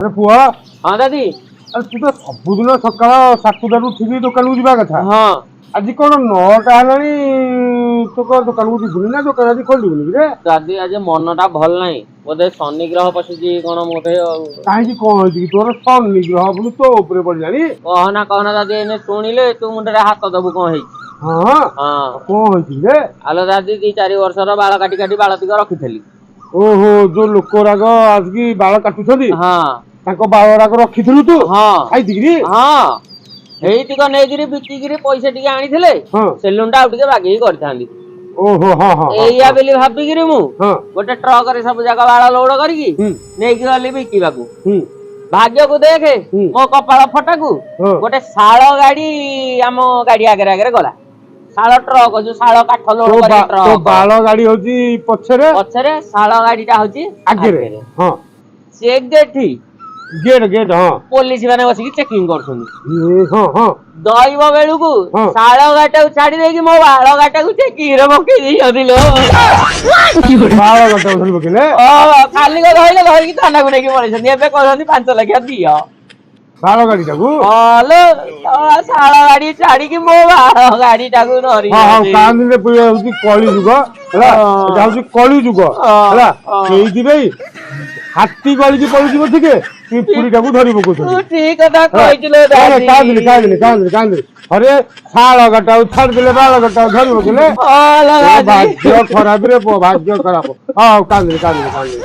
अरे पुआ हाँ दादी अरे तू तो सबुदिन सकाळ 7टाରୁ उठिକି ଦୋକାନକୁ ଯିବା କଥା। हाँ ଆଜି କଣ 9ଟା ହେଲାଣି ତୁ କଣ ଦୋକାନକୁ ଯିବୁନି ନା ଦୋକାନ ଆଜି ଖୋଲିବୁନି କିରେ? दादी आज मनटा भल नहीं बोधे शनि ग्रह पशुची कौन बोधे କାହିଁକି କଣ ହେଇଛି କି ତୋର ଶନି ଗ୍ରହ ବୋଲି ତୋ ଉପରେ ପଡ଼ିଲାଣି? कहना दादी एने शुणिले तू मुंडे हाथ दबु कौन है ହଁ हाँ କଣ ହେଇଛି ରେ? आलो दादी 2-4 वर्षर बाल काटी काटी बाल तिक रखिथेली ଓହୋ ଯୋଉ ଲୋକରାଗ ଆସିକି ବାଳ କାଟୁଛନ୍ତି हाँ ତାଙ୍କ ବାଳରାଗ ରଖିଥିଲୁ ତୁ हाँ ଖାଇଦିକିରି? हाँ ହେଇତିକ ନେଇକିରି ବିକିକିରି ପଇସା ଟିକେ ଆଣିଥିଲେ ହଁ ସେଲୁନ ଟା ଆଉ ଟିକେ ବାଗେଇ କରିଥାନ୍ତି ଓହୋ ହଁ ହଁ ଏଇଆ ବୋଲି ଭାବିକିରି ମୁଁ ହଁ ଗୋଟେ ଟ୍ରକ ରେ ସବୁ ଜାଗା ବାଳ ଲୋଡ କରିକି ହୁଁ ନେଇକି ଗଲି ବିକିବାକୁ ହୁଁ ଭାଗ୍ୟକୁ ଦେଖେ ହୁଁ ମୋ କପାଳ ଫଟାକୁ ହଁ ଗୋଟେ ଶାଳ ଗାଡି ଆମ ଗାଡି ଆଗରେ ଆଗରେ ଗଲା ଶାଳ ଟ୍ରକ ଯୋଉ ଶାଳ କାଠ ଲୋଡ କରିକି ତୋ ଟ୍ରକ ବାଳ ଗାଡି ହଉଛି ପଛରେ ପଛରେ ଶାଳ ଗାଡି ଟା ହଉଛି ଆଗରେ ଆଗରେ ହଁ ଚେକ୍ ଦେଠି ଗେଟ୍ ଗେଟ୍ ହଁ ପୋଲିସ ମାନେ ବସିକି ଚେକିଂ କରୁଛନ୍ତି ହଁ ହଁ ଦଇବ ବେଳକୁ ହଁ ଶାଳ ଗାଡିଟାକୁ ଛାଡି ଦେଇକି ମୋ ବାଳ ଗାଡିଟାକୁ ଚେକିଂ ରେ ପକେଇ ଦେଇଛନ୍ତି ଲୋ ବାଳ ଗାଡିଟାକୁ ଧରି ପକେଇଲେ କାଲି ଧଇଲେ ଧରିକି ଥାନାକୁ ନେଇକି ପଳେଇଛନ୍ତି ଏବେ କହୁଛନ୍ତି 5 ଲକ୍ଷ ଦିଅ ବାଳ ଗାଡିଟାକୁ ହଲୋ ଶାଳ ଗାଡି ଛାଡିକି ମୋ ବାଳ ଗାଡିଟାକୁ ହଁ ହଁ ଧରିଛନ୍ତି କାନ୍ଦିଲେ ହଉଛି କଳି ଯୁଗ ହେଲା ଏଟା ହଉଛି କଳି ଯୁଗ ହେଲା ସେଇଥିପାଇଁ ହାତୀ ଗଳିକି ପଳୁଯିବ ଟିକେ ପିମ୍ପୁଡିଟାକୁ ଧରି ତୁ ପକଉଛନ୍ତି ଠିକ କଥା କହିଥିଲୁ ଦାଦି କାନ୍ଦିଲି କାନ୍ଦିଲି କାନ୍ଦିଲି କାନ୍ଦିଲି ଅରେ ଶାଳ ଗାଟାକୁ ଛାଡିଦେଲେ ବାଳ ଗାଟାକୁ ଧରି ପକେଇଲେ ହଲୋ ଦାଦି ଭାଗ୍ୟ ଖରାପ ରେ ପୁଅ ଭାଗ୍ୟ ଖରାପ ହଉ କାନ୍ଦିଲି କାନ୍ଦିଲି କାନ୍ଦିଲି